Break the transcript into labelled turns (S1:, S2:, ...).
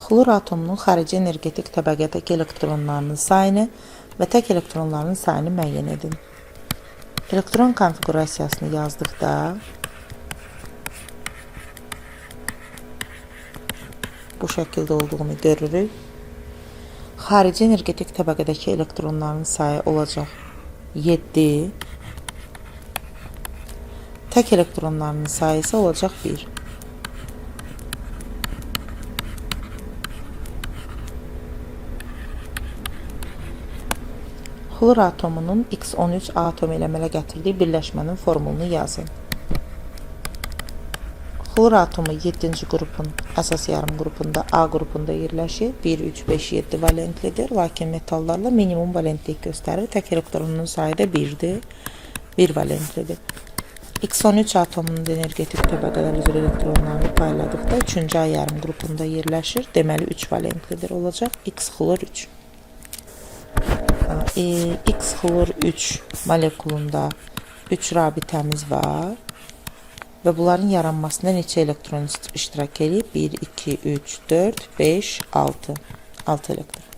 S1: Xlor atomunun xarici energetik təbəqədəki elektronlarının sayını və tək elektronların sayını müəyyən edin. Elektron konfigurasiyasını yazdıqda bu şəkildə olduğunu görürük. Xarici energetik təbəqədəki elektronların sayı olacaq 7. Tək elektronlarının sayı isə olacaq 1. Xlor atomunun X13 atomu ilə əmələ gətirdiyi birləşmənin formulunu yazın. Xlor atomu 7-ci qrupun əsas yarım qrupunda A qrupunda yerləşir. 1, 3, 5, 7 valentlidir. Lakin metallarla minimum valentlik göstərir. Tək elektronunun sayı da 1-dir. 1 valentlidir. X13 atomunun energetik təbəqələr üzrə elektronlarını payladıqda 3-cü A yarım qrupunda yerləşir. Deməli 3 valentlidir olacaq. X xlor 3. X xlor 3 molekulunda 3 rabitəmiz var və bunların yaranmasında neçə elektron iştirak edir? 1, 2, 3, 4, 5, 6. 6 elektron.